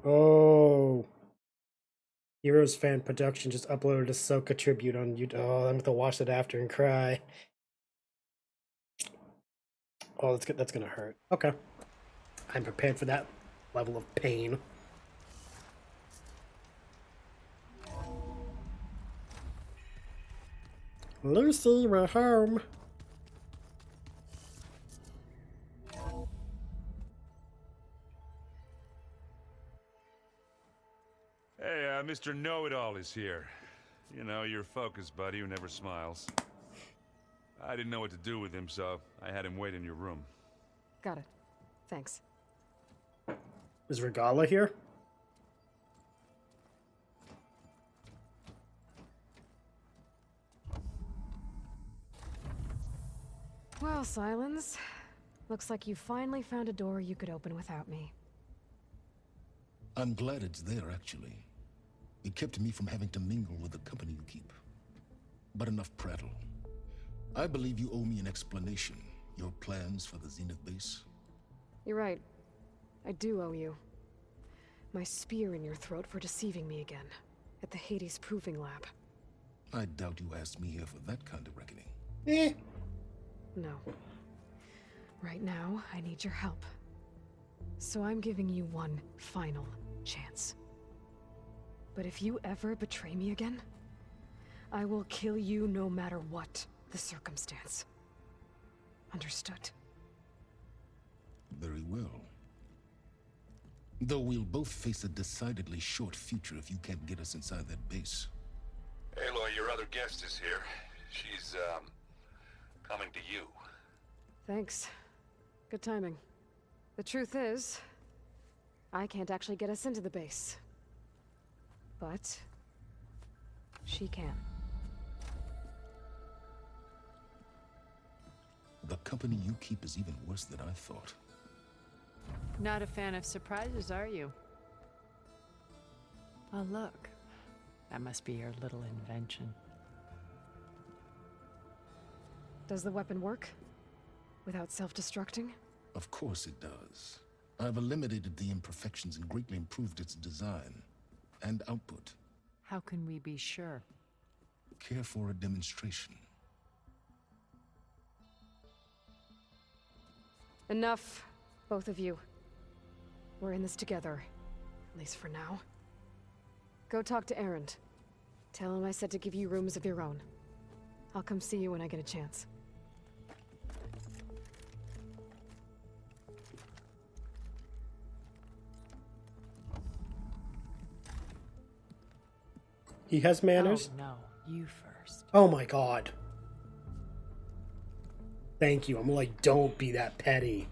Oh, Heroes Fan Production just uploaded a Soka tribute on YouTube. Oh, I'm gonna have to watch that after and cry. Oh, that's good. That's gonna hurt. Okay, I'm prepared for that level of pain. Lucy, we're home. Hey, Mr. Know-It-All is here. You know, your focus buddy who never smiles. I didn't know what to do with him, so I had him wait in your room. Got it. Thanks. Is Regala here? Well, Silence. Looks like you finally found a door you could open without me. I'm glad it's there, actually. It kept me from having to mingle with the company you keep. But enough prattle. I believe you owe me an explanation. Your plans for the Zenith base? You're right. I do owe you. My spear in your throat for deceiving me again. At the Hades Proving Lab. I doubt you asked me here for that kind of reckoning. Eh. No. Right now, I need your help. So I'm giving you one final chance. But if you ever betray me again, I will kill you no matter what the circumstance. Understood? Very well. Though we'll both face a decidedly short future if you can't get us inside that base. Aloy, your other guest is here. She's, coming to you. Thanks. Good timing. The truth is, I can't actually get us into the base. But she can. The company you keep is even worse than I thought. Not a fan of surprises, are you? Oh, look. That must be your little invention. Does the weapon work? Without self-destructing? Of course it does. I've eliminated the imperfections and greatly improved its design and output. How can we be sure? Care for a demonstration? Enough, both of you. We're in this together, at least for now. Go talk to Erend. Tell him I said to give you rooms of your own. I'll come see you when I get a chance. He has manners? Oh, no, you first. Oh my god. Thank you. I'm like, don't be that petty.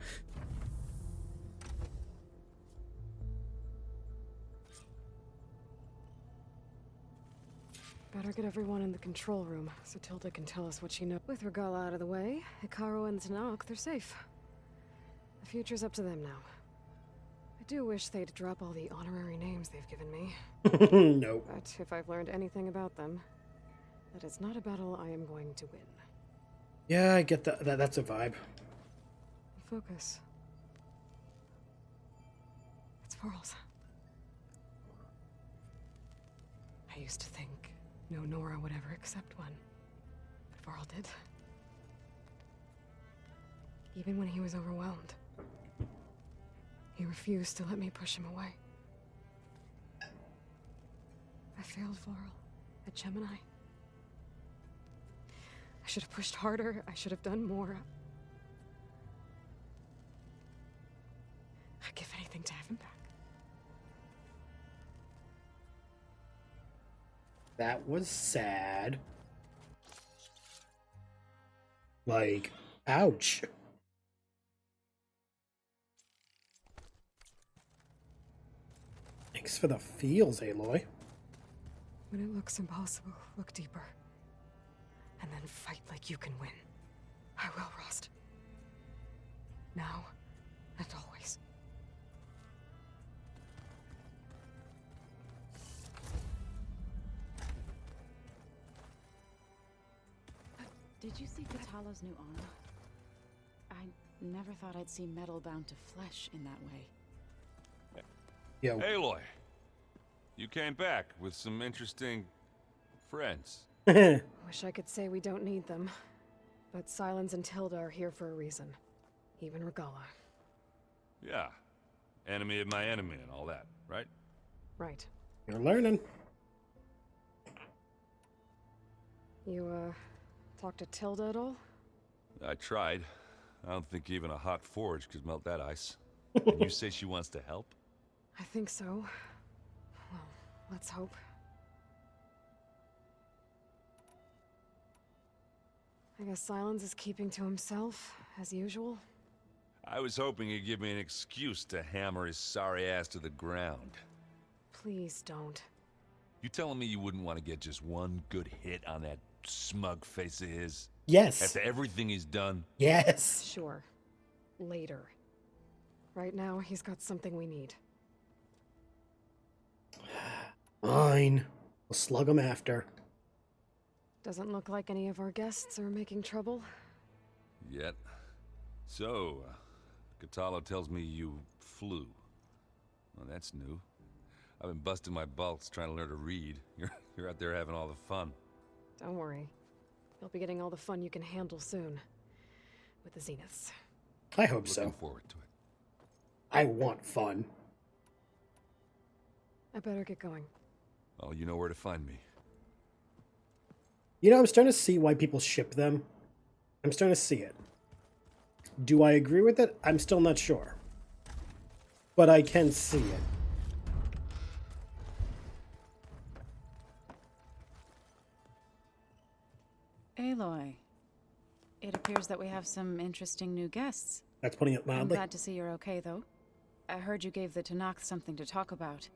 Better get everyone in the control room, so Tilda can tell us what she knows. With Regala out of the way, Hikaru and Zanok, they're safe. The future's up to them now. I do wish they'd drop all the honorary names they've given me. Nope. But if I've learned anything about them, that it's not a battle I am going to win. Yeah, I get that. That's a vibe. Focus. It's Varl's. I used to think no Nora would ever accept one, but Varl did. Even when he was overwhelmed, he refused to let me push him away. I failed Varl at Gemini. I should have pushed harder. I should have done more. I'd give anything to have him back. That was sad. Like, ouch. Thanks for the feels, Aloy. When it looks impossible, look deeper. And then fight like you can win. I will, Rost. Now and always. Did you see Katala's new armor? Never thought I'd see metal bound to flesh in that way. Yo. Aloy, you came back with some interesting friends. Wish I could say we don't need them. But Silence and Tilda are here for a reason. Even Regala. Yeah, enemy of my enemy and all that, right? Right. You're learning. You, talked to Tilda at all? I tried. I don't think even a hot forge could melt that ice. And you say she wants to help? I think so. Well, let's hope. I guess Silence is keeping to himself, as usual. I was hoping he'd give me an excuse to hammer his sorry ass to the ground. Please don't. You telling me you wouldn't want to get just one good hit on that smug face of his? Yes. After everything he's done? Yes. Sure. Later. Right now, he's got something we need. Fine. We'll slug him after. Doesn't look like any of our guests are making trouble. Yet. So, Katalo tells me you flew. Well, that's new. I've been busting my balls trying to learn to read. You're out there having all the fun. Don't worry. You'll be getting all the fun you can handle soon. With the Zeniths. I hope so. Looking forward to it. I want fun. I better get going. Oh, you know where to find me. You know, I'm starting to see why people ship them. I'm starting to see it. Do I agree with it? I'm still not sure. But I can see it. Aloy, it appears that we have some interesting new guests. That's putting it I'm mildly. glad to see you're okay, though. I heard you gave the Tanakh something to talk about.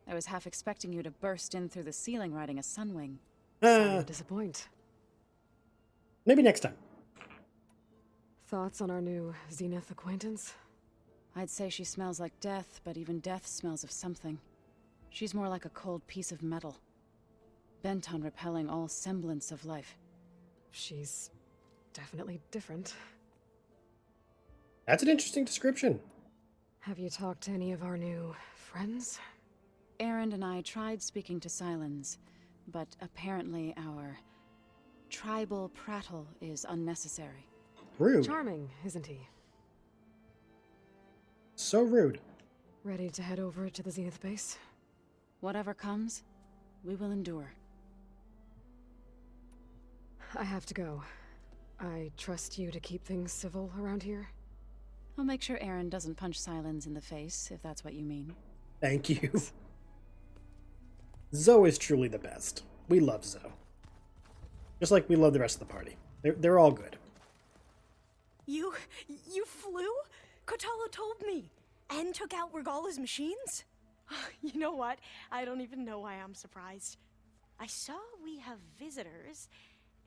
I was half expecting you to burst in through the ceiling riding a sunwing. Sorry to disappoint. Maybe next time. Thoughts on our new Zenith acquaintance? I'd say she smells like death, but even death smells of something. She's more like a cold piece of metal, bent on repelling all semblance of life. She's definitely different. That's an interesting description. Have you talked to any of our new friends? Erend and I tried speaking to Silence, but apparently our tribal prattle is unnecessary. Rude. Charming, isn't he? So rude. Ready to head over to the Zenith base? Whatever comes, we will endure. I have to go. I trust you to keep things civil around here. I'll make sure Erend doesn't punch Silence in the face, if that's what you mean. Thank you. Zoe is truly the best. We love Zoe. Just like we love the rest of the party. They're all good. You flew? Kotalo told me. And took out Regala's machines? You know what? I don't even know why I'm surprised. I saw we have visitors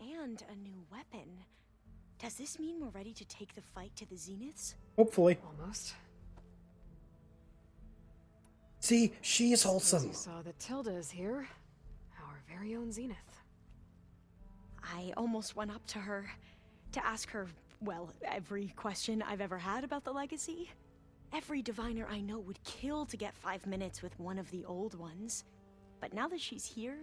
and a new weapon. Does this mean we're ready to take the fight to the Zeniths? Hopefully. Almost. See, she is Suppose wholesome. you saw that Tilda is here. Our very own Zenith. I almost went up to her to ask her, well, every question I've ever had about the legacy. Every diviner I know would kill to get 5 minutes with one of the old ones. But now that she's here,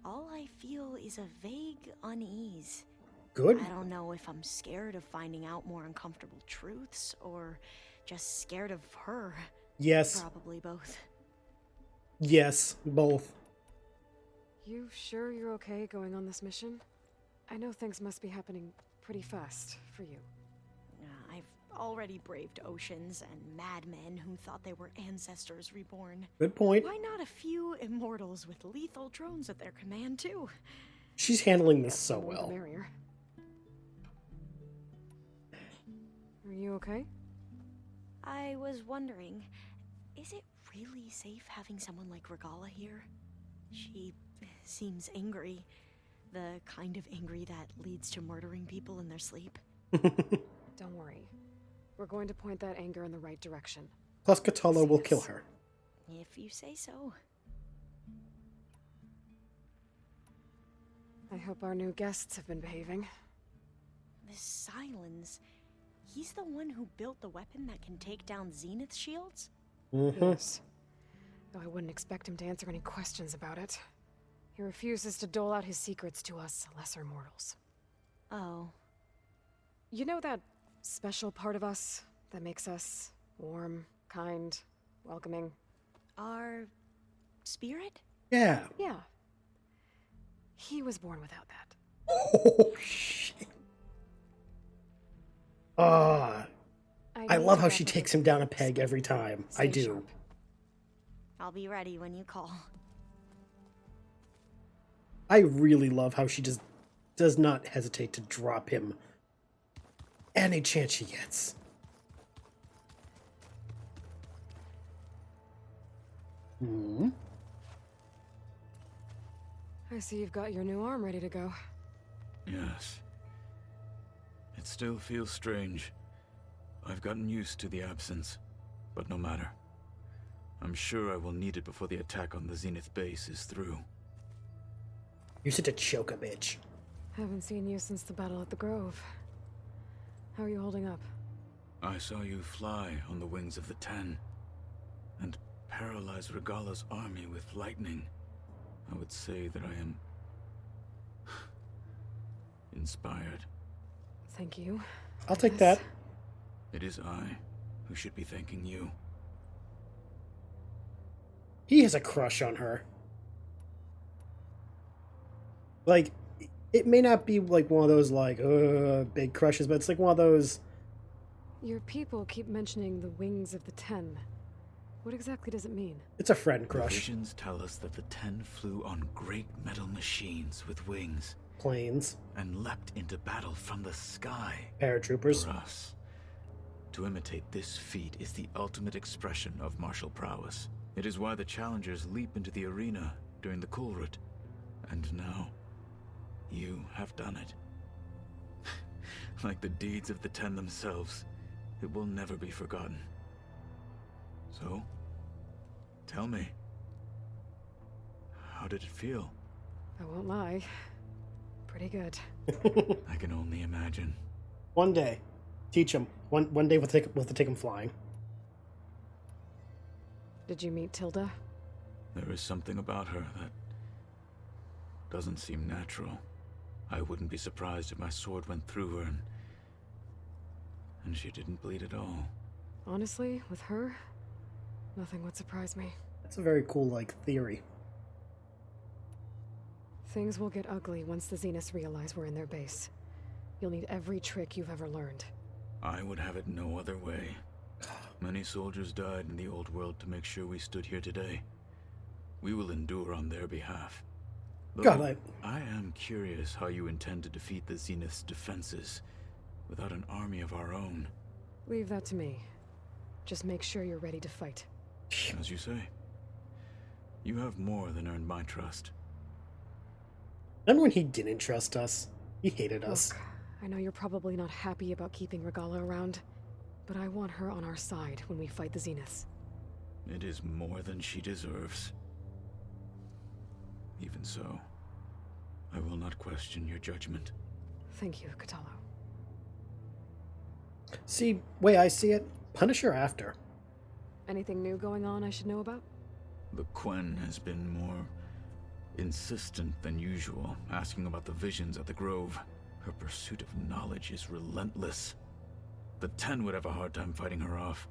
all I feel is a vague unease. Good. I don't know if I'm scared of finding out more uncomfortable truths, or just scared of her. Yes. Probably both. Yes. Both. You sure you're okay going on this mission? I know things must be happening pretty fast for you. I've already braved oceans and madmen who thought they were ancestors reborn. Good point. Why not a few immortals with lethal drones at their command, too? She's handling this so The more the well. merrier. Are you okay? I was wondering, is it really safe having someone like Regala here? She seems angry. The kind of angry that leads to murdering people in their sleep. Don't worry. We're going to point that anger in the right direction. Plus, Katalo will kill her. If you say so. I hope our new guests have been behaving. This Silence, He's the one who built the weapon that can take down Zenith shields? Yes. Though I wouldn't expect him to answer any questions about it. He refuses to dole out his secrets to us lesser mortals. Oh. You know that special part of us that makes us warm, kind, welcoming? Our spirit? Yeah. Yeah. He was born without that. Oh, shit. I need love to how wrap she up takes with him down a this. peg every time. I Stay do. sharp. I'll be ready when you call. I really love how she just does not hesitate to drop him any chance she gets. Hmm. I see you've got your new arm ready to go. Yes. It still feels strange. I've gotten used to the absence, but no matter. I'm sure I will need it before the attack on the Zenith base is through. You're such a choker, bitch. Haven't seen you since the battle at the Grove. How are you holding up? I saw you fly on the wings of the Ten, and paralyze Regala's army with lightning. I would say that I am inspired. Thank you. I'll take that. It is I who should be thanking you. He has a crush on her. Like, it may not be like one of those like big crushes, but it's like one of those. Your people keep mentioning the wings of the Ten. What exactly does it mean? It's a friend The crush. visions tell us that the Ten flew on great metal machines with wings Planes, and leapt into battle from the sky. paratroopers. For us, to imitate this feat is the ultimate expression of martial prowess. It is why the challengers leap into the arena during the Kulrut. And now, you have done it. Like the deeds of the Ten themselves, it will never be forgotten. So, tell me, how did it feel? I won't lie. Pretty good. I can only imagine. One day, teach him. One day we'll take him flying. Did you meet Tilda? There is something about her that doesn't seem natural. I wouldn't be surprised if my sword went through her and she didn't bleed at all. Honestly, with her, nothing would surprise me. That's a very cool like theory. Things will get ugly once the Zeniths realize we're in their base. You'll need every trick you've ever learned. I would have it no other way. Many soldiers died in the old world to make sure we stood here today. We will endure on their behalf. Though God, I am curious how you intend to defeat the Zenith's defenses without an army of our own. Leave that to me. Just make sure you're ready to fight. As you say, you have more than earned my trust. Remember when he didn't trust us? He hated us. Look, I know you're probably not happy about keeping Regala around, but I want her on our side when we fight the Zeniths. It is more than she deserves. Even so, I will not question your judgment. Thank you, Kotallo. See, way I see it, punish her after. Anything new going on I should know about? The Quen has been more insistent than usual, asking about the visions at the Grove. Her pursuit of knowledge is relentless. The Ten would have a hard time fighting her off.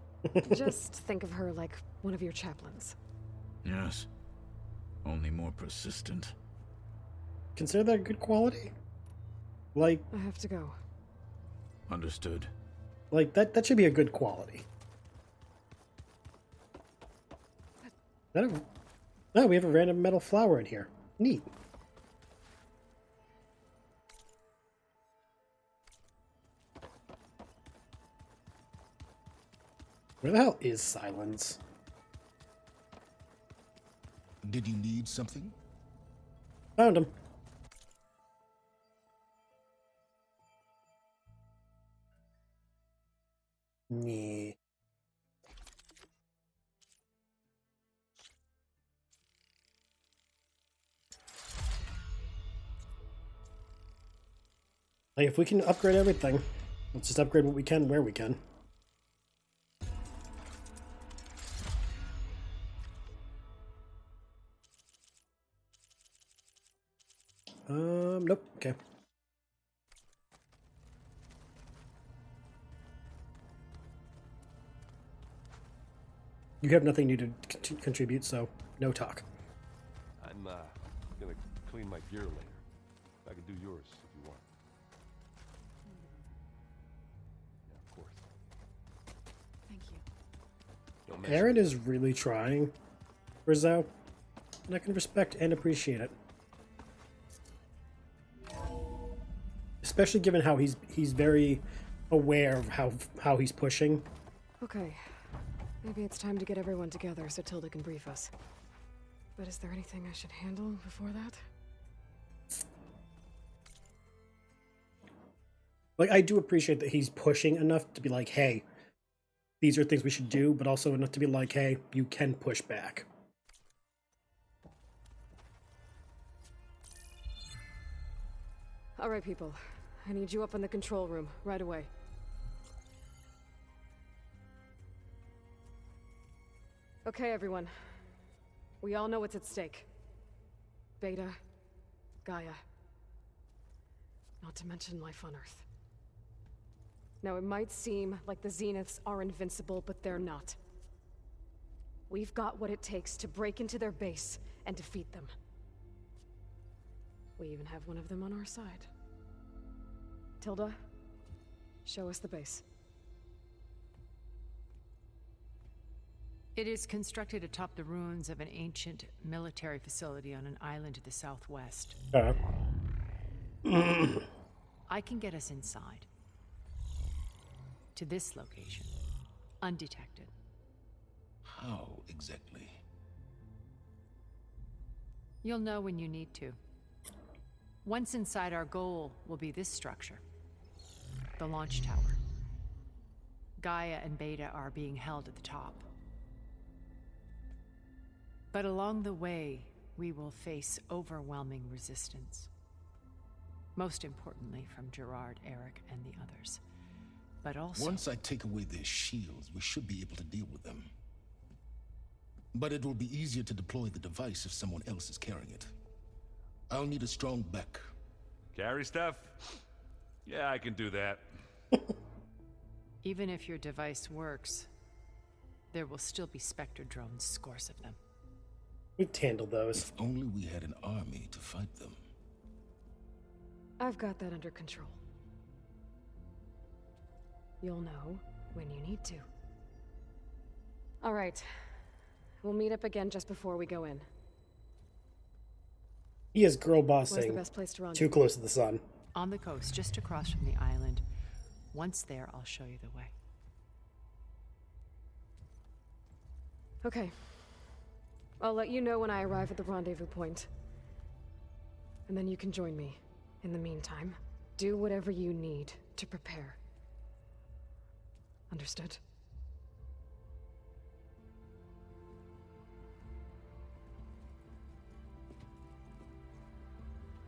Just think of her like one of your chaplains. Yes, only more persistent. Consider that a good quality? Like I have to go. Understood. that should be a good quality. Oh, we have a random metal flower in here. Neat. Where the hell is Silence? Did you need something? Found him. Yeah. Like, if we can upgrade everything. Let's just upgrade what we can where we can. Nope. Okay. You have nothing new to contribute, so no talk. I'm gonna clean my gear later. I can do yours if you want. Yeah, of course. Thank you. Don't mention Aaron it. is really trying for Zhao, and I can respect and appreciate it. Especially given how he's very aware of how he's pushing. Okay. Maybe it's time to get everyone together so Tilda can brief us. But is there anything I should handle before that? Like, I do appreciate that he's pushing enough to be like, hey, these are things we should do, but also enough to be like, hey, you can push back. All right, people. I need you up in the control room right away. Okay, everyone. We all know what's at stake. Beta, Gaia. Not to mention life on Earth. Now, it might seem like the Zeniths are invincible, but they're not. We've got what it takes to break into their base and defeat them. We even have one of them on our side. Tilda, show us the base. It is constructed atop the ruins of an ancient military facility on an island to the southwest. I can get us inside. To this location. Undetected. How exactly? You'll know when you need to. Once inside, our goal will be this structure. The launch tower. Gaia and Beta are being held at the top. But along the way, we will face overwhelming resistance. Most importantly from Gerard, Eric, and the others. But also... Once I take away their shields, we should be able to deal with them. But it will be easier to deploy the device if someone else is carrying it. I'll need a strong back. Carry stuff? Yeah, I can do that. Even if your device works, there will still be Spectre drones, scores of them. We've handled those. If only we had an army to fight them. I've got that under control. You'll know when you need to. All right. We'll meet up again just before we go in. He is girl Where's the bossing best place to run? too close to the sun. On the coast, just across from the island. Once there, I'll show you the way. Okay. I'll let you know when I arrive at the rendezvous point. And then you can join me. In the meantime, do whatever you need to prepare. Understood?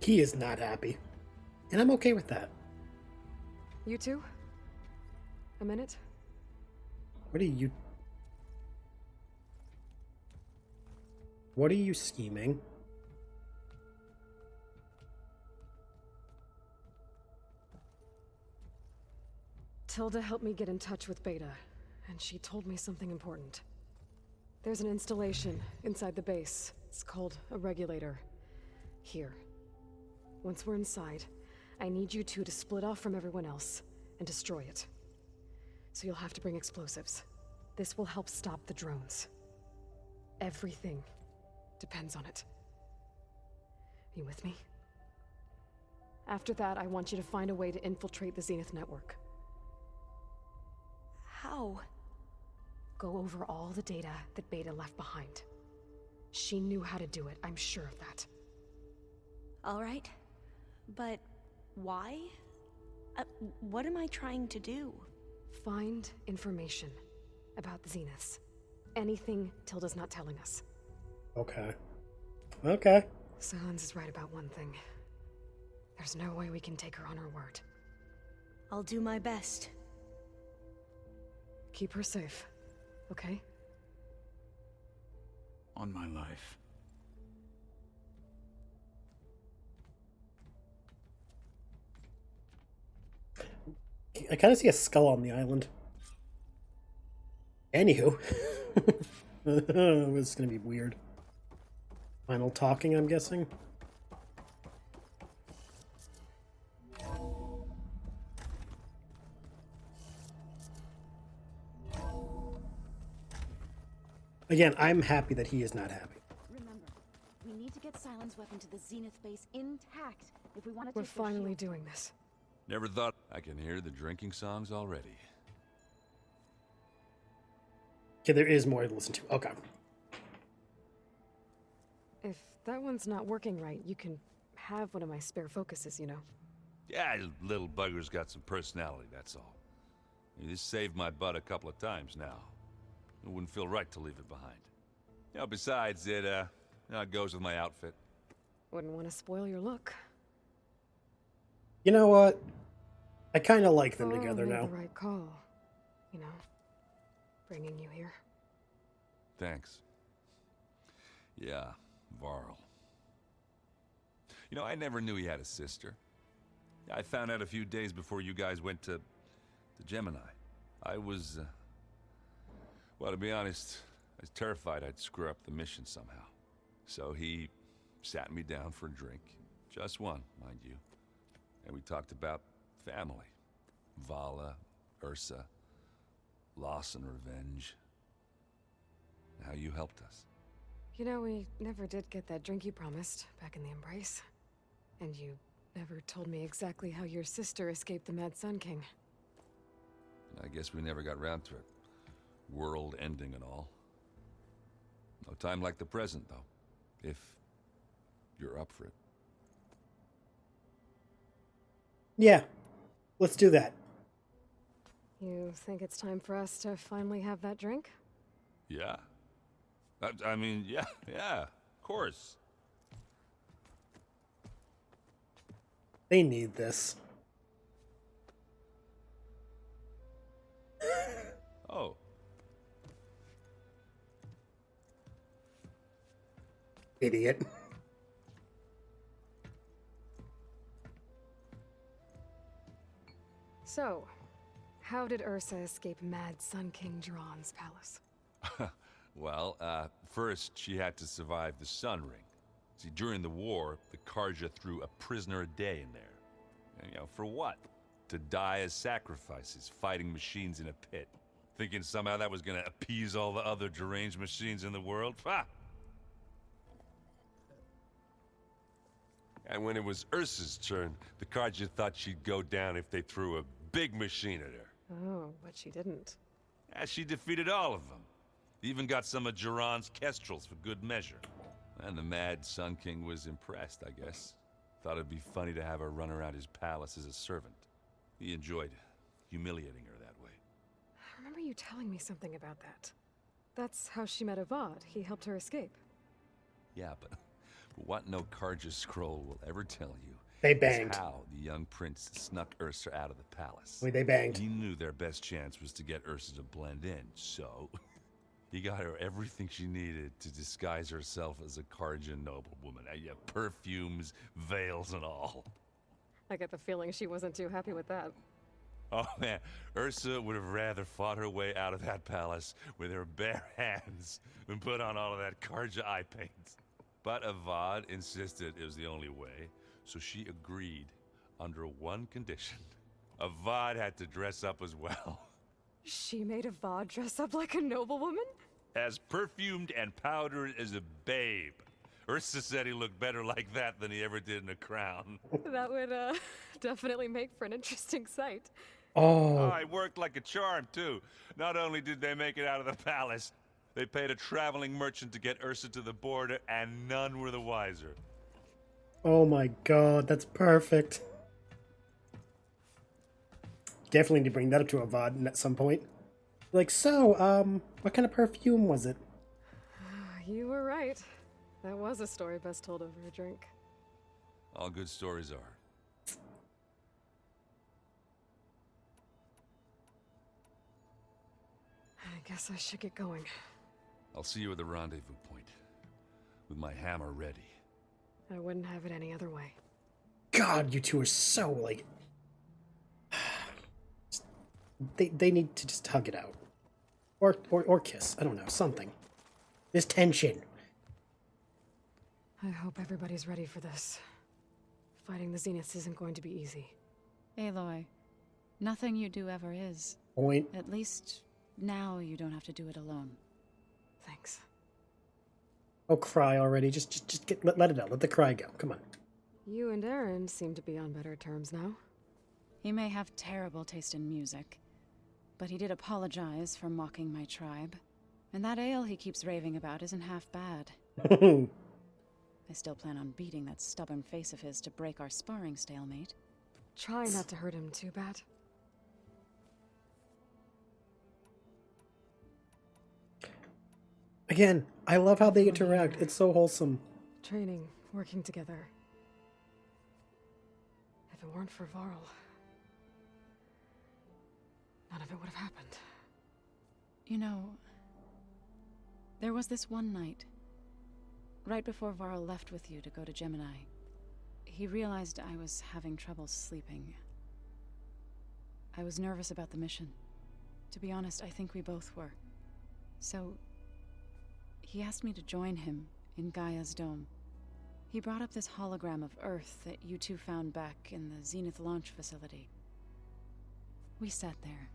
He is not happy. And I'm okay with that. You two? A minute? What are you... What are you scheming? Tilda helped me get in touch with Beta, and she told me something important. There's an installation inside the base. It's called a regulator. Here. Once we're inside, I need you two to split off from everyone else and destroy it. So you'll have to bring explosives. This will help stop the drones. Everything depends on it. You with me? After that, I want you to find a way to infiltrate the Zenith network. How? Go over all the data that Beta left behind. She knew how to do it, I'm sure of that. All right. But why? What am I trying to do? Find information about the Zeniths. Anything Tilda's not telling us. Okay. Okay. Silence is right about one thing. There's no way we can take her on her word. I'll do my best. Keep her safe, okay? On my life. I kind of see a skull on the island. Anywho. It's gonna be weird. Final talking, I'm guessing. Again, I'm happy that he is not happy. Remember, we need to get Silence Weapon to the Zenith base intact if we want to We're take their finally shields. doing this. Never thought I can hear the drinking songs already. Okay, there is more to listen to. Okay. If that one's not working right, you can have one of my spare focuses, you know. Yeah, little bugger's got some personality, that's all. This saved my butt a couple of times now. It wouldn't feel right to leave it behind. You know, besides, it goes with my outfit. Wouldn't want to spoil your look. You know what? I kind of like them Carl together made now. the right call. You know, bringing you here. Thanks. Yeah, Varl. You know, I never knew he had a sister. I found out a few days before you guys went to Gemini. I was, well, to be honest, I was terrified I'd screw up the mission somehow. So he sat me down for a drink. Just one, mind you. And we talked about family. Vala, Ursa, loss and revenge. How you helped us. You know, we never did get that drink you promised back in the Embrace. And you never told me exactly how your sister escaped the Mad Sun King. I guess we never got round to it. World ending and all. No time like the present, though. If you're up for it. Yeah, let's do that. You think it's time for us to finally have that drink? Yeah. I mean, yeah, of course. They need this. Oh. Idiot. So, how did Ursa escape Mad Sun King Jiran's palace? Well, first she had to survive the Sun Ring. See, during the war, the Karja threw a prisoner a day in there. And, you know, for what? To die as sacrifices, fighting machines in a pit. Thinking somehow that was gonna appease all the other deranged machines in the world? Ha! And when it was Ursa's turn, the Karja thought she'd go down if they threw a big machine at her. Oh, but she didn't. Yeah, she defeated all of them. Even got some of Jiran's kestrels for good measure. And the Mad Sun King was impressed, I guess. Thought it'd be funny to have her run around his palace as a servant. He enjoyed humiliating her that way. I remember you telling me something about that. That's how she met Avad. He helped her escape. Yeah, but what no Karja scroll will ever tell you They is banged. how the young prince snuck Ursa out of the palace. Wait, they banged. He knew their best chance was to get Ursa to blend in, so he got her everything she needed to disguise herself as a Karja noblewoman. Yeah, perfumes, veils, and all. I get the feeling she wasn't too happy with that. Oh man, Ursa would have rather fought her way out of that palace with her bare hands than put on all of that Karja eye paint. But Avad insisted it was the only way, so she agreed under one condition. Avad had to dress up as well. She made Avad dress up like a noblewoman? As perfumed and powdered as a babe. Ursa said he looked better like that than he ever did in a crown. That would, definitely make for an interesting sight. Oh, It worked like a charm, too. Not only did they make it out of the palace, they paid a traveling merchant to get Ursa to the border, and none were the wiser. oh my god, that's perfect. Definitely need to bring that up to Avad at some point. Like, so, what kind of perfume was it? You were right. That was a story best told over a drink. All good stories are. Guess I should get going. I'll see you at the rendezvous point, with my hammer ready. I wouldn't have it any other way. God, you two are so, like... They need to just hug it out. Or kiss. I don't know, something. There's tension. I hope everybody's ready for this. Fighting the Zeniths isn't going to be easy. Aloy, nothing you do ever is. Point. At least now you don't have to do it alone. Thanks. Oh, cry already. Just let it out. Let the cry go. Come on. You and Aaron seem to be on better terms now. He may have terrible taste in music, but he did apologize for mocking my tribe. And that ale he keeps raving about isn't half bad. I still plan on beating that stubborn face of his to break our sparring stalemate. Try not to hurt him too bad. Again, I love how they interact. It's so wholesome. Training, working together. If it weren't for Varl, none of it would have happened. You know, there was this one night, right before Varl left with you to go to Gemini. He realized I was having trouble sleeping. I was nervous about the mission. To be honest, I think we both were. So, he asked me to join him in Gaia's dome. He brought up this hologram of Earth that you two found back in the Zenith launch facility. We sat there,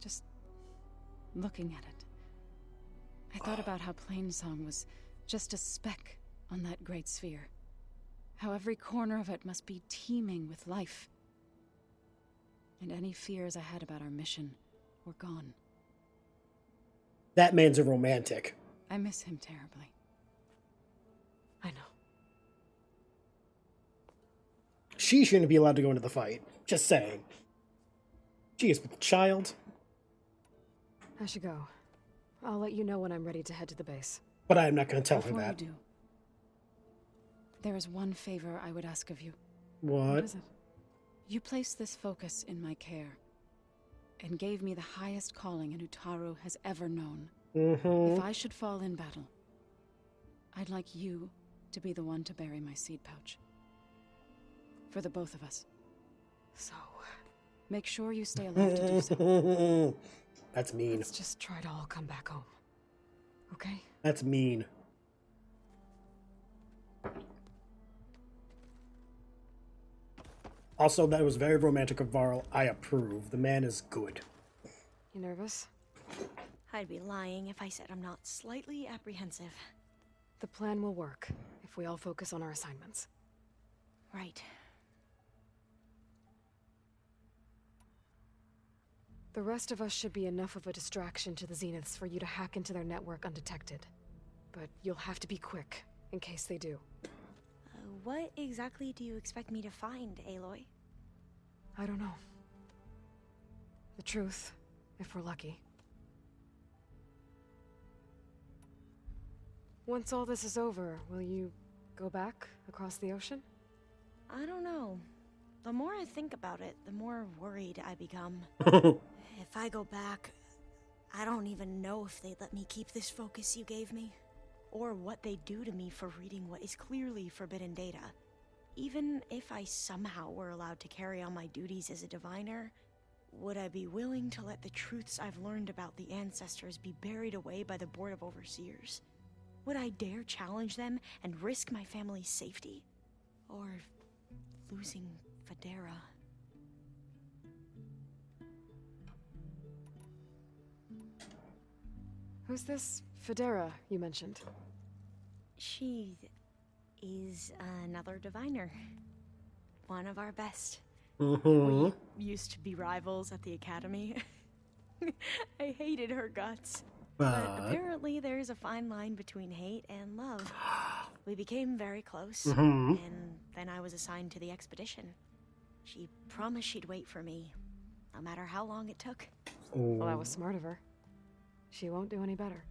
just looking at it. I thought about how Plainsong was just a speck on that great sphere. How every corner of it must be teeming with life. And any fears I had about our mission were gone. That man's a romantic. I miss him terribly. I know. She shouldn't be allowed to go into the fight. Just saying. She is with a child. I should go. I'll let you know when I'm ready to head to the base. But I'm not going to tell her Before that. you do, there is one favor I would ask of you. What? Is it? You placed this focus in my care, and gave me the highest calling an Utaru has ever known. If I should fall in battle, I'd like you to be the one to bury my seed pouch. For the both of us. So, make sure you stay alive to do so. That's mean. let's just try to all come back home. Okay? That's mean. Also, that was very romantic of Varl. I approve. The man is good. You nervous? I'd be lying if I said I'm not slightly apprehensive. The plan will work if we all focus on our assignments. Right. The rest of us should be enough of a distraction to the Zeniths for you to hack into their network undetected. But you'll have to be quick, in case they do. What exactly do you expect me to find, Aloy? I don't know. The truth, if we're lucky. Once all this is over, will you go back across the ocean? I don't know. The more I think about it, the more worried I become. If I go back, I don't even know if they'd let me keep this focus you gave me, or what they'd do to me for reading what is clearly forbidden data. Even if I somehow were allowed to carry on my duties as a diviner, would I be willing to let the truths I've learned about the ancestors be buried away by the Board of Overseers? Would I dare challenge them and risk my family's safety? Or losing Federa? Who's this Federa you mentioned? She is another diviner. One of our best. We used to be rivals at the academy. I hated her guts. But apparently there's a fine line between hate and love. We became very close, and then I was assigned to the expedition. She promised she'd wait for me, no matter how long it took. Well, that was smart of her. She won't do any better.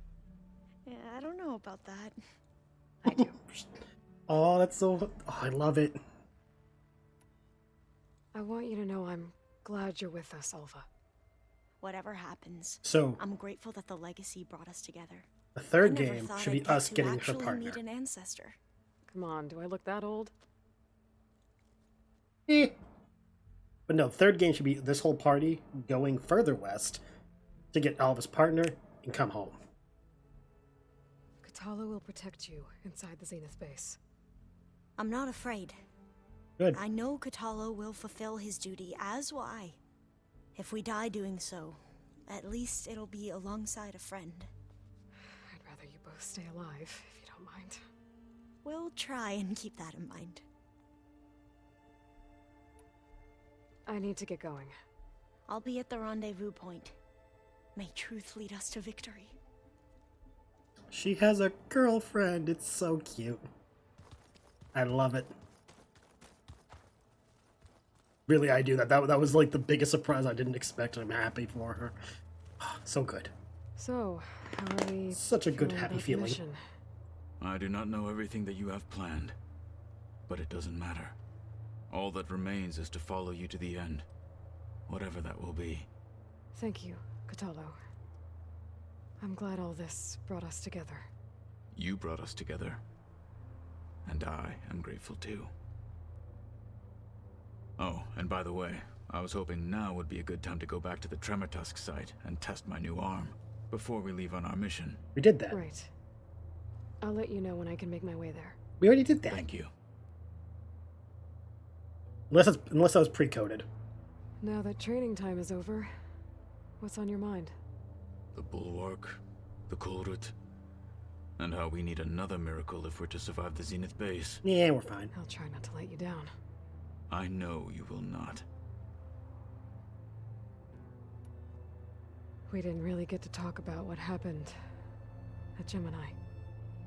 Yeah, I don't know about that. I do. Oh, that's so... Oh, I love it. I want you to know I'm glad you're with us, Alva. whatever happens, So I'm grateful that the legacy brought us together. the I third never game thought should I'd be get us to getting her actually partner. meet an ancestor. Come on, do I look that old? Eh. But no, third game should be this whole party going further west to get Alva's partner and come home. Katala will protect you inside the Zenith base. I'm not afraid. Good. I know Katala will fulfill his duty, as will I. If we die doing so, at least it'll be alongside a friend. I'd rather you both stay alive, if you don't mind. We'll try and keep that in mind. I need to get going. I'll be at the rendezvous point. May truth lead us to victory. She has a girlfriend. It's so cute. I love it. Really, I do that. That was like the biggest surprise I didn't expect, and I'm happy for her. So good. So, how are we Such a good, feeling happy about the feeling. mission? I do not know everything that you have planned, but it doesn't matter. All that remains is to follow you to the end, whatever that will be. Thank you, Katalo. I'm glad all this brought us together. You brought us together, and I am grateful too. Oh, and by the way, I was hoping now would be a good time to go back to the Tremortusk site and test my new arm before we leave on our mission. We did that. Right. I'll let you know when I can make my way there. We already did that. Thank you. Unless I was pre-coded. Now that training time is over, what's on your mind? The Bulwark, the Kulrut, and how we need another miracle if we're to survive the Zenith base. Yeah, we're fine. I'll try not to let you down. I know you will not. We didn't really get to talk about what happened at Gemini.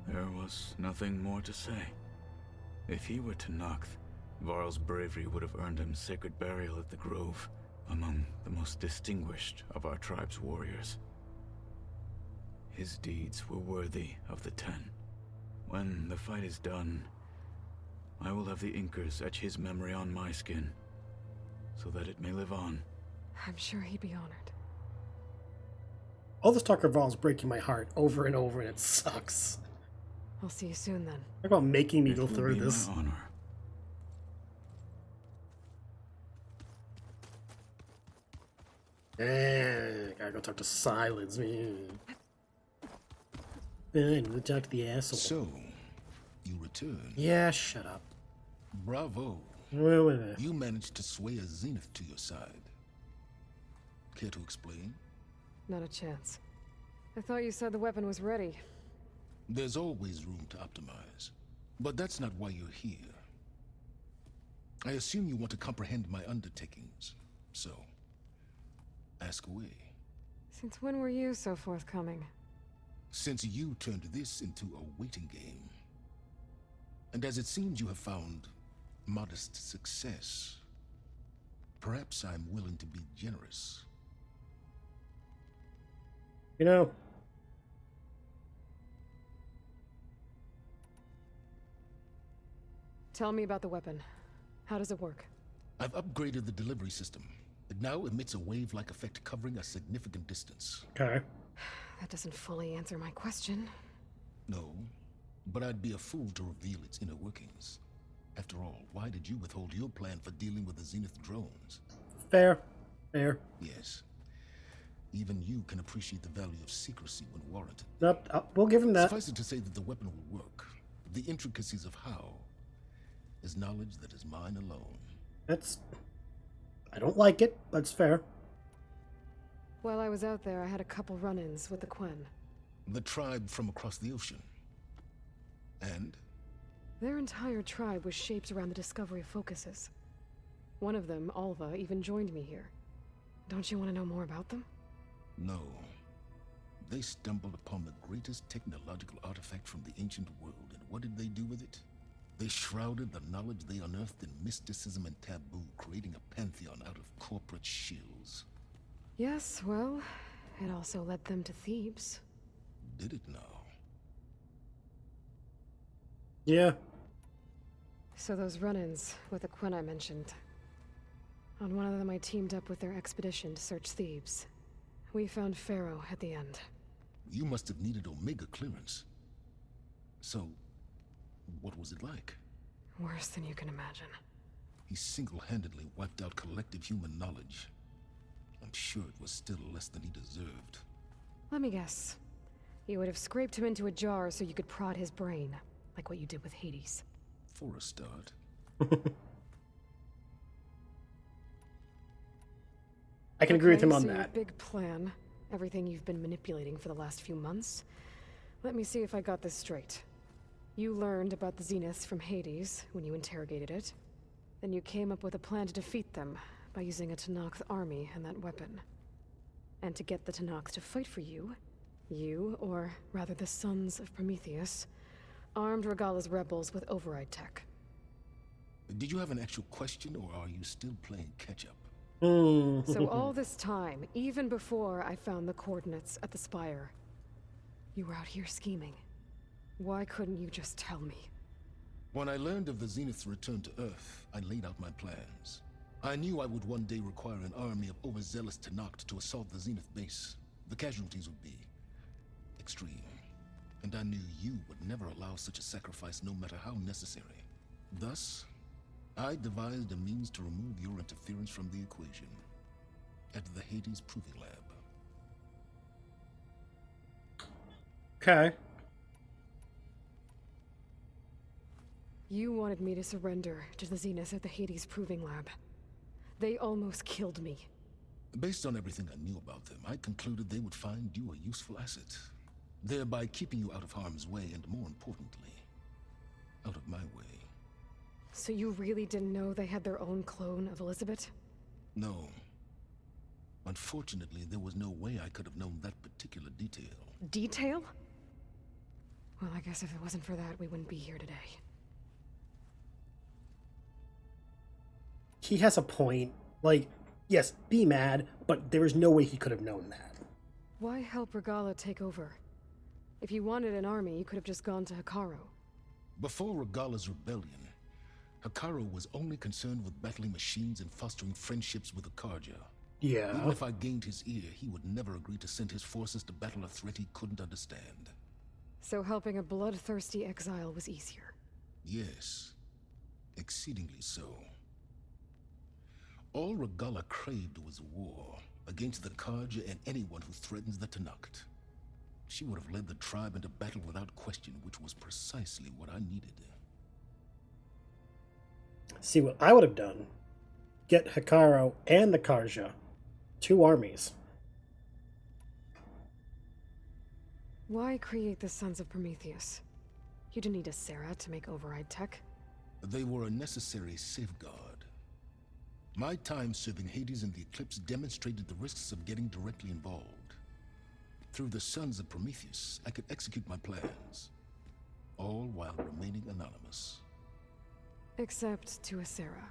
There was nothing more to say. If he were to Noct, Varl's bravery would have earned him sacred burial at the Grove, among the most distinguished of our tribe's warriors. His deeds were worthy of the Ten. When the fight is done, I will have the Inkers etch his memory on my skin, so that it may live on. I'm sure he'd be honored. All this talk of Raw is breaking my heart over and over, and it sucks. I'll see you soon then. Talk about making me It go will through be this. my honor. Gotta go talk to Silence. I need to talk to the asshole. So, you return. Yeah, shut up. Bravo. Wait. You managed to sway a Zenith to your side. Care to explain? Not a chance. I thought you said the weapon was ready. There's always room to optimize. But that's not why you're here. I assume you want to comprehend my undertakings. So, ask away. Since when were you so forthcoming? Since you turned this into a waiting game. And as it seems you have found modest success, perhaps I'm willing to be generous. You know, Tell me about the weapon. How does it work? I've upgraded the delivery system. It now emits a wave-like effect covering a significant distance. okay. That doesn't fully answer my question. No, but I'd be a fool to reveal its inner workings. After all, why did you withhold your plan for dealing with the Zenith drones? Fair. Yes. Even you can appreciate the value of secrecy when warranted. Nope, we'll give him that. Suffice it to say that the weapon will work. The intricacies of how is knowledge that is mine alone. I don't like it, but it's fair. While I was out there, I had a couple run-ins with the Quen. The tribe from across the ocean. And? Their entire tribe was shaped around the discovery of focuses. One of them, Alva, even joined me here. Don't you want to know more about them? No. They stumbled upon the greatest technological artifact from the ancient world, and what did they do with it? They shrouded the knowledge they unearthed in mysticism and taboo, creating a pantheon out of corporate shills. Yes, well, it also led them to Thebes. Did it now? Yeah. So those run-ins with the Quen I mentioned. On one of them I teamed up with their expedition to search Thebes. We found Pharaoh at the end. You must have needed Omega clearance. So, what was it like? Worse than you can imagine. He single-handedly wiped out collective human knowledge. I'm sure it was still less than he deserved. Let me guess. You would have scraped him into a jar so you could prod his brain, like what you did with Hades. For a start. I can agree with him Okay, on so your that. big plan, everything you've been manipulating for the last few months. Let me see if I got this straight. You learned about the Zeniths from Hades when you interrogated it. Then you came up with a plan to defeat them by using a Tenakth army and that weapon. And to get the Tenakth to fight for you, or rather the Sons of Prometheus, armed Regalla's rebels with override tech. Did you have an actual question, or are you still playing catch-up? So all this time, even before I found the coordinates at the Spire, you were out here scheming. Why couldn't you just tell me? When I learned of the Zenith's return to Earth, I laid out my plans. I knew I would one day require an army of overzealous Tenakth to assault the Zenith base. The casualties would be extreme. And I knew you would never allow such a sacrifice, no matter how necessary. Thus, I devised a means to remove your interference from the equation at the Hades Proving Lab. Okay. You wanted me to surrender to the Zenith at the Hades Proving Lab. They almost killed me. Based on everything I knew about them, I concluded they would find you a useful asset, thereby keeping you out of harm's way and, more importantly, out of my way. So you really didn't know they had their own clone of Elizabeth? No. Unfortunately, there was no way I could have known that particular detail. Detail? Well, I guess if it wasn't for that, we wouldn't be here today. He has a point. Like, yes, be mad, but there is no way he could have known that. Why help Regalla take over? If you wanted an army, you could have just gone to Hekarro. Before Regalla's rebellion, Hekarro was only concerned with battling machines and fostering friendships with the Karja. Yeah. Even if I gained his ear, he would never agree to send his forces to battle a threat he couldn't understand. So helping a bloodthirsty exile was easier. Yes, exceedingly so. All Regalla craved was war against the Karja and anyone who threatens the Tenakth. She would have led the tribe into battle without question, which was precisely what I needed. See what I would have done. Get Hekarro and the Karja. 2 armies. Why create the Sons of Prometheus? You didn't need a Sarah to make override tech. They were a necessary safeguard. My time serving Hades in the Eclipse demonstrated the risks of getting directly involved. Through the Sons of Prometheus, I could execute my plans, all while remaining anonymous. Except to a Sarah.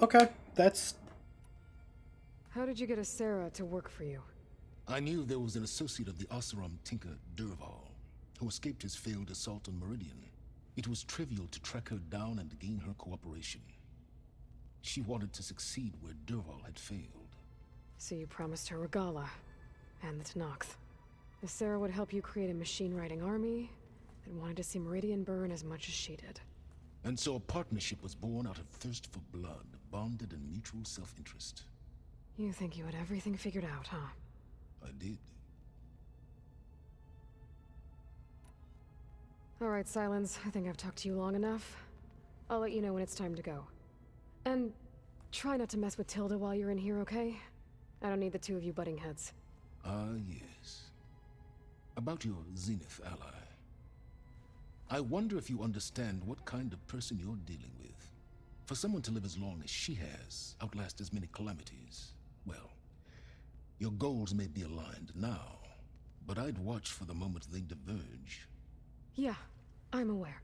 Okay, that's... How did you get a Sarah to work for you? I knew there was an associate of the Oseram tinker, Derval, who escaped his failed assault on Meridian. It was trivial to track her down and gain her cooperation. She wanted to succeed where Derval had failed. So you promised her Regalla and the Tenakth. The Sarah would help you create a machine-riding army that wanted to see Meridian burn as much as she did. And so a partnership was born out of thirst for blood, bonded in mutual self-interest. You think you had everything figured out, huh? I did. Alright, Silence. I think I've talked to you long enough. I'll let you know when it's time to go. And try not to mess with Tilda while you're in here, okay? I don't need the 2 of you butting heads. Ah, yes. About your Zenith ally. I wonder if you understand what kind of person you're dealing with. For someone to live as long as she has, outlast as many calamities, well, your goals may be aligned now, but I'd watch for the moment they diverge. Yeah, I'm aware.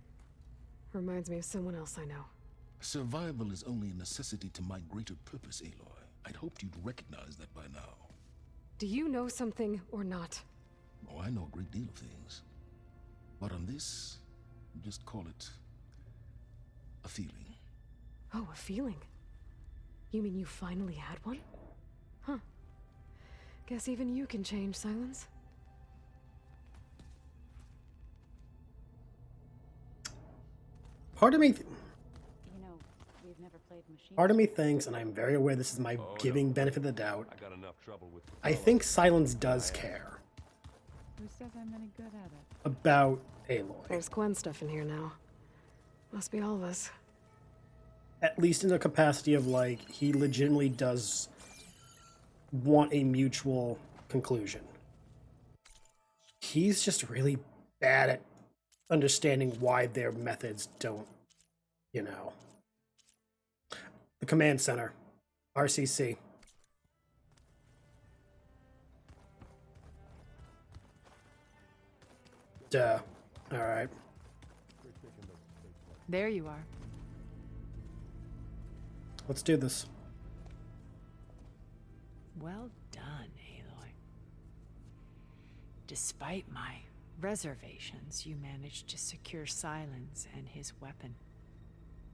Reminds me of someone else I know. Survival is only a necessity to my greater purpose, Aloy. I'd hoped you'd recognize that by now. Do you know something or not? Oh, I know a great deal of things. But on this, just call it a feeling. Oh, a feeling? You mean you finally had one? Huh. Guess even you can change, Silence. Part of me, You know, we've never played machine. part of me thinks, and I'm very aware this is my Oh, giving no. benefit of the doubt. I got enough trouble with I think Silence does care Who says I'm any good at it? about Aloy, There's Gwen stuff in here now. Must be all of us. at least in the capacity of like he legitimately does want a mutual conclusion. He's just really bad at understanding why their methods don't, you know. The command center, RCC. Duh. All right. There you are. Let's do this. Well done, Aloy. Despite my reservations, you managed to secure Silence and his weapon.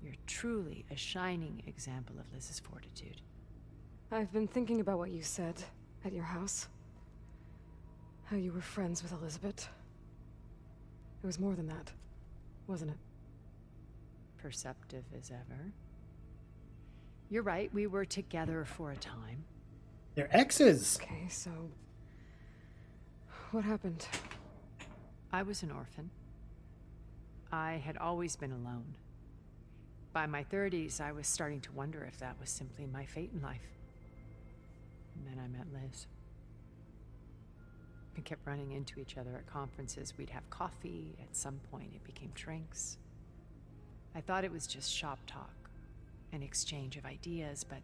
You're truly a shining example of Liz's fortitude. I've been thinking about what you said at your house. How you were friends with Elizabeth. It was more than that, wasn't it? Perceptive as ever. You're right, we were together for a time. They're exes. Okay, so... what happened? I was an orphan. I had always been alone. By my 30s, I was starting to wonder if that was simply my fate in life. And then I met Liz. We kept running into each other at conferences. We'd have coffee. At some point, it became drinks. I thought it was just shop talk, an exchange of ideas, but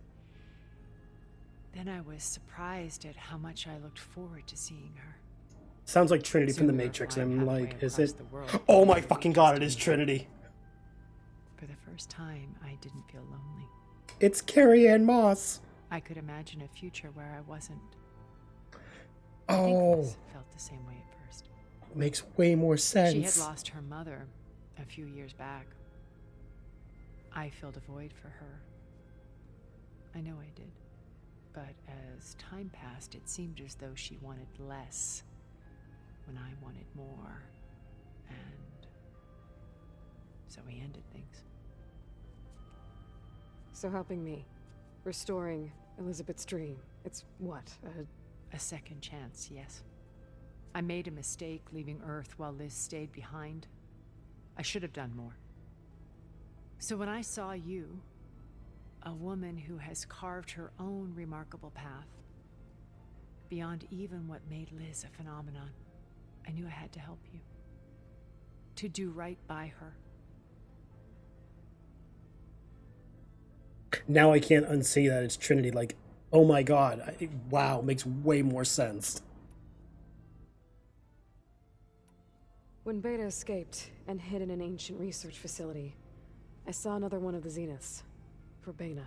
then I was surprised at how much I looked forward to seeing her. Sounds like Trinity from the Soon we were Matrix. flying I'm halfway like, is across it? the world. Oh my fucking god! It is Trinity. For the first time, I didn't feel lonely. It's Carrie Ann Moss. I could imagine a future where I wasn't. I think Oh, Liz felt the same way at first. makes way more sense. She had lost her mother a few years back. I filled a void for her. I know I did. But as time passed, it seemed as though she wanted less when I wanted more. And so we ended things. So helping me. Restoring Elizabeth's dream. It's what? A second chance, yes. I made a mistake leaving Earth while Liz stayed behind. I should have done more. So when I saw you, a woman who has carved her own remarkable path, beyond even what made Liz a phenomenon, I knew I had to help you. To do right by her. Now I can't unsee that it's Trinity. Like, oh my god! Wow, makes way more sense. When Beta escaped and hid in an ancient research facility, I saw another one of the Zeniths. Verbena.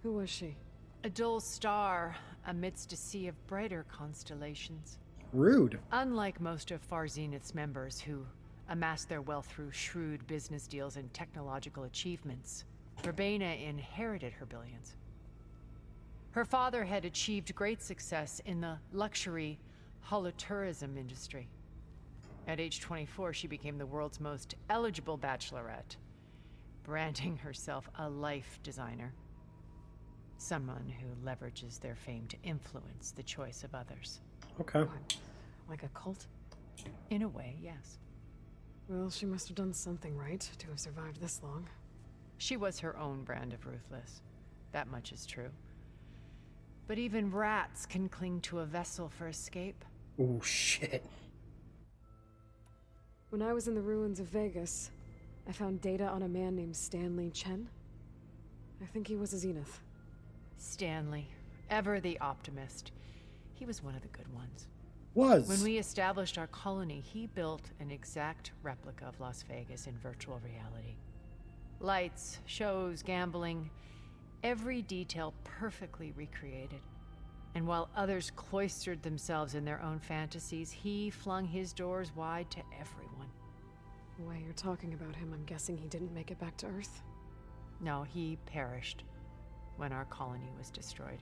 Who was she? A dull star amidst a sea of brighter constellations. Rude. Unlike most of Far Zenith's members who amassed their wealth through shrewd business deals and technological achievements, Verbena inherited her billions. Her father had achieved great success in the luxury holotourism industry. At age 24, she became the world's most eligible bachelorette, branding herself a life designer. Someone who leverages their fame to influence the choice of others. Okay. What? Like a cult? In a way, yes. Well, she must have done something right to have survived this long. She was her own brand of ruthless. That much is true. But even rats can cling to a vessel for escape. Oh shit. When I was in the ruins of Vegas, I found data on a man named Stanley Chen. I think he was a Zenith. Stanley, ever the optimist. He was one of the good ones. Was. When we established our colony, he built an exact replica of Las Vegas in virtual reality. Lights, shows, gambling, every detail perfectly recreated. And while others cloistered themselves in their own fantasies, he flung his doors wide to everyone. The way you're talking about him, I'm guessing he didn't make it back to Earth. No, he perished when our colony was destroyed.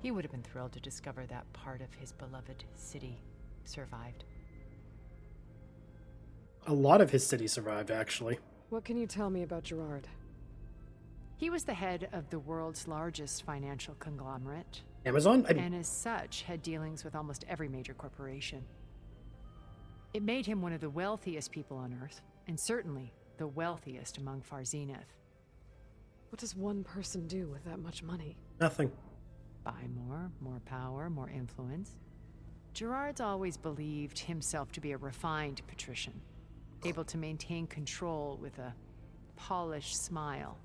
He would have been thrilled to discover that part of his beloved city survived. A lot of his city survived, actually. What can you tell me about Gerard? He was the head of the world's largest financial conglomerate, Amazon? and as such had dealings with almost every major corporation. It made him one of the wealthiest people on Earth, and certainly the wealthiest among Far Zenith. What does one person do with that much money? Nothing. Buy more power, more influence. Gerard's always believed himself to be a refined patrician, able to maintain control with a polished smile.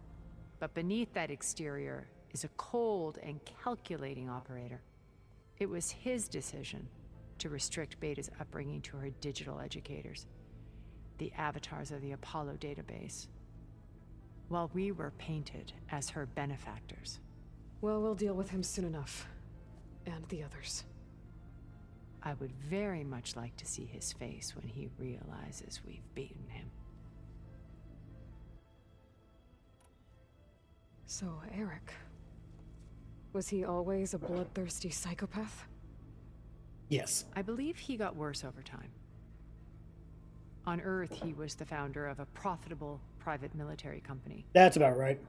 But beneath that exterior is a cold and calculating operator. It was his decision to restrict Beta's upbringing to her digital educators, the avatars of the Apollo database, while we were painted as her benefactors. Well, we'll deal with him soon enough. And the others. I would very much like to see his face when he realizes we've beaten him. So, Eric. Was he always a bloodthirsty psychopath? Yes. I believe he got worse over time. On Earth, he was the founder of a profitable private military company. That's about right.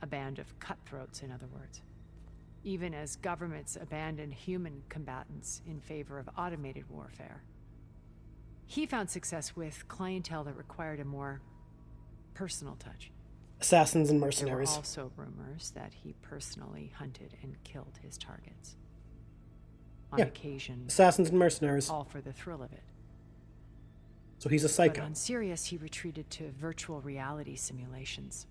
A band of cutthroats, in other words. Even as governments abandoned human combatants in favor of automated warfare. He found success with clientele that required a more personal touch. Assassins and There were mercenaries. also rumors that he personally hunted and killed his targets. On occasion, Assassins and mercenaries. all for the thrill of it. So he's a But psycho. on Sirius, he retreated to virtual reality simulations.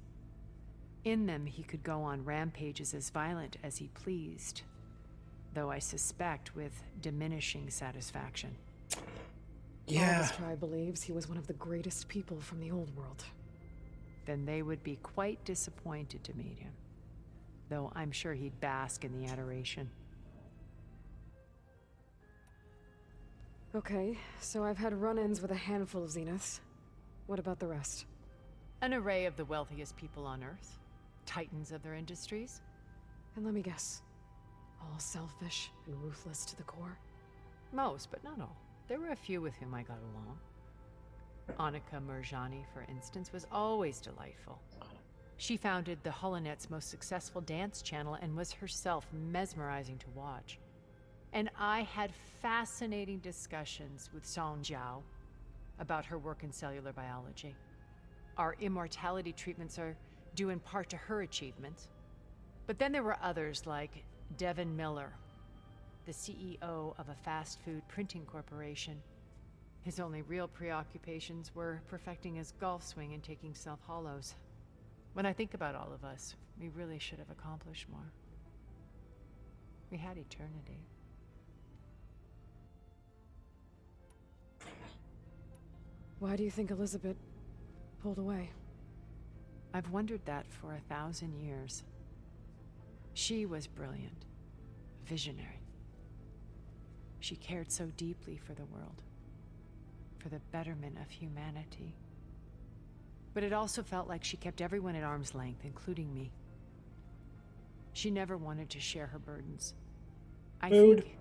In them, he could go on rampages as violent as he pleased, though I suspect with diminishing satisfaction. Yeah. All his tribe believes he was one of the greatest people from the old world. Then they would be quite disappointed to meet him, though I'm sure he'd bask in the adoration. Okay, so I've had run-ins with a handful of Zeniths. What about the rest? An array of the wealthiest people on Earth, titans of their industries. And let me guess. All selfish and ruthless to the core? Most, but not all. There were a few with whom I got along. Annika Murjani, for instance, was always delightful. She founded the Holonet's most successful dance channel and was herself mesmerizing to watch. And I had fascinating discussions with Song Jiao about her work in cellular biology. Our immortality treatments are due in part to her achievements. But then there were others like Devin Miller, the CEO of a fast food printing corporation. His only real preoccupations were perfecting his golf swing and taking self-hollows. When I think about all of us, we really should have accomplished more. We had eternity. Why do you think Elizabeth pulled away? I've wondered that for 1,000 years. She was brilliant, visionary. She cared so deeply for the world, for the betterment of humanity. But it also felt like she kept everyone at arm's length, including me. She never wanted to share her burdens. I think,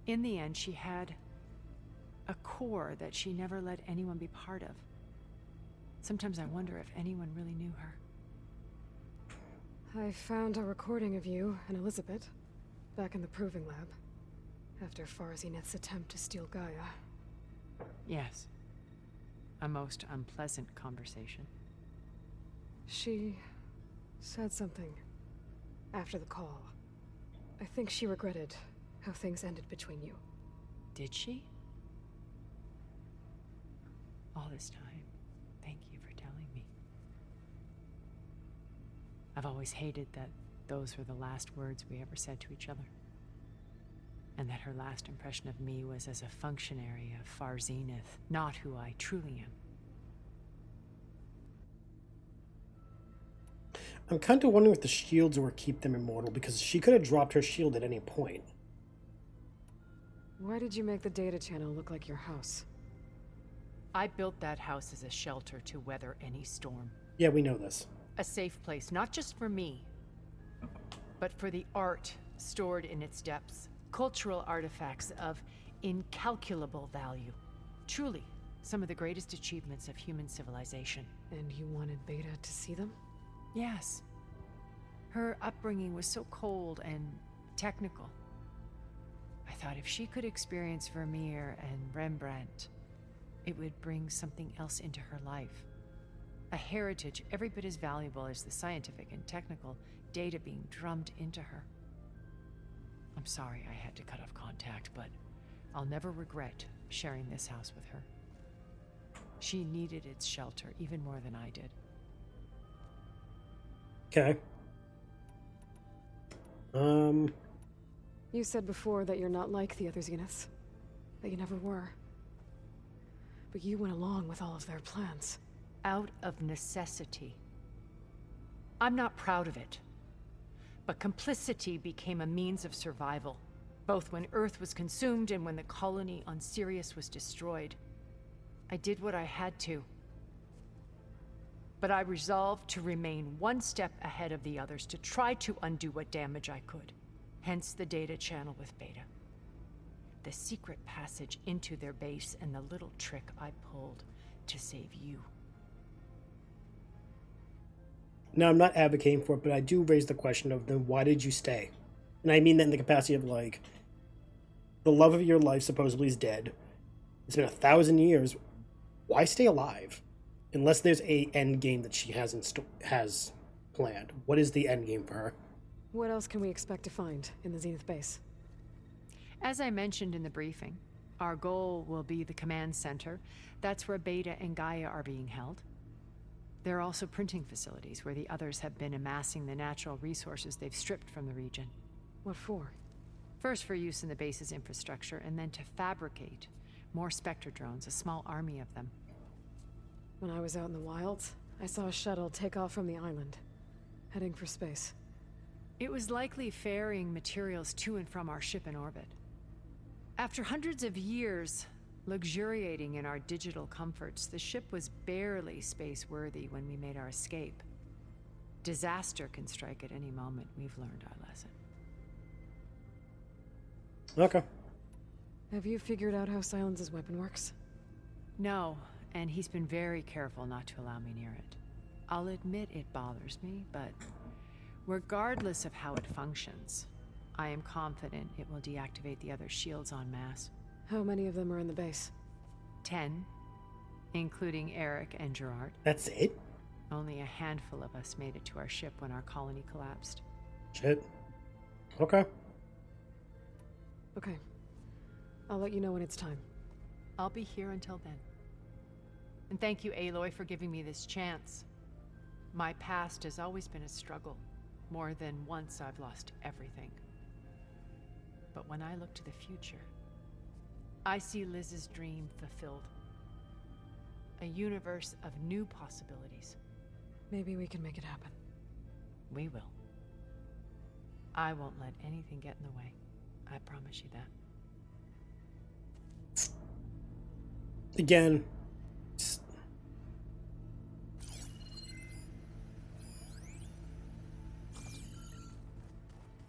in the end, she had a core that she never let anyone be part of. Sometimes I wonder if anyone really knew her. I found a recording of you and Elizabeth back in the proving lab after Far Zenith's attempt to steal Gaia. Yes. A most unpleasant conversation. She said something after the call. I think she regretted how things ended between you. Did she? All this time, thank you for telling me. I've always hated that those were the last words we ever said to each other. And that her last impression of me was as a functionary of Far Zenith, not who I truly am. I'm kind of wondering if the shields will keep them immortal, because she could have dropped her shield at any point. Why did you make the data channel look like your house? I built that house as a shelter to weather any storm. Yeah, we know this. A safe place, not just for me, but for the art stored in its depths. Cultural artifacts of incalculable value. Truly, some of the greatest achievements of human civilization. And you wanted Beta to see them? Yes. Her upbringing was so cold and technical. I thought if she could experience Vermeer and Rembrandt, it would bring something else into her life. A heritage every bit as valuable as the scientific and technical data being drummed into her. I'm sorry I had to cut off contact, but I'll never regret sharing this house with her. She needed its shelter even more than I did. Okay. You said before that you're not like the other Zeniths. That you never were. But you went along with all of their plans. Out of necessity. I'm not proud of it. But complicity became a means of survival, both when Earth was consumed and when the colony on Sirius was destroyed. I did what I had to. But I resolved to remain one step ahead of the others, to try to undo what damage I could. Hence the data channel with Beta. The secret passage into their base and the little trick I pulled to save you. Now, I'm not advocating for it, but I do raise the question of, then why did you stay? And I mean that in the capacity of, like, the love of your life supposedly is dead. It's been 1,000 years. Why stay alive? Unless there's a end game that she has planned. What is the end game for her? What else can we expect to find in the Zenith base? As I mentioned in the briefing, our goal will be the command center. That's where Beta and Gaia are being held. There are also printing facilities where the others have been amassing the natural resources they've stripped from the region. What for? First for use in the base's infrastructure, and then to fabricate more Spectre drones, a small army of them. When I was out in the wilds, I saw a shuttle take off from the island, heading for space. It was likely ferrying materials to and from our ship in orbit. After hundreds of years luxuriating in our digital comforts, the ship was barely space-worthy when we made our escape. Disaster can strike at any moment. We've learned our lesson. Okay. Have you figured out how Silence's weapon works? No, and he's been very careful not to allow me near it. I'll admit it bothers me, but regardless of how it functions, I am confident it will deactivate the other shields en masse. How many of them are in the base? 10, including Eric and Gerard. That's it? Only a handful of us made it to our ship when our colony collapsed. Shit. Okay. Okay. I'll let you know when it's time. I'll be here until then. And thank you, Aloy, for giving me this chance. My past has always been a struggle. More than once I've lost everything. But when I look to the future, I see Liz's dream fulfilled. A universe of new possibilities. Maybe we can make it happen. We will. I won't let anything get in the way. I promise you that. Again,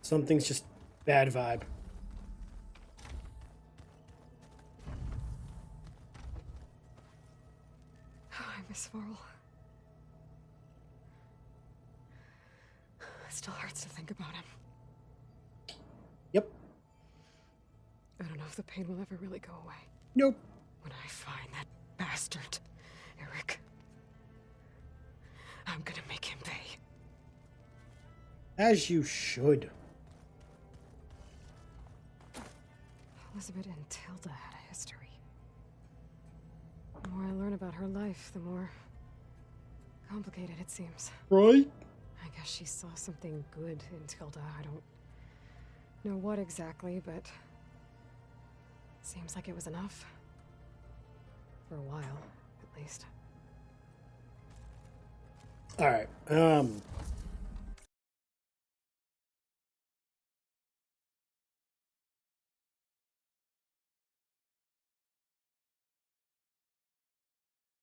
something's just bad vibe. I miss Varl. It still hurts to think about him. Yep. I don't know if the pain will ever really go away. Nope. When I find that bastard, Eric, I'm gonna make him pay. As you should. Elizabeth and Tilda had a history. The more I learn about her life, the more complicated it seems. Right? I guess she saw something good in Tilda. I don't know what exactly, but seems like it was enough. For a while, at least. Alright.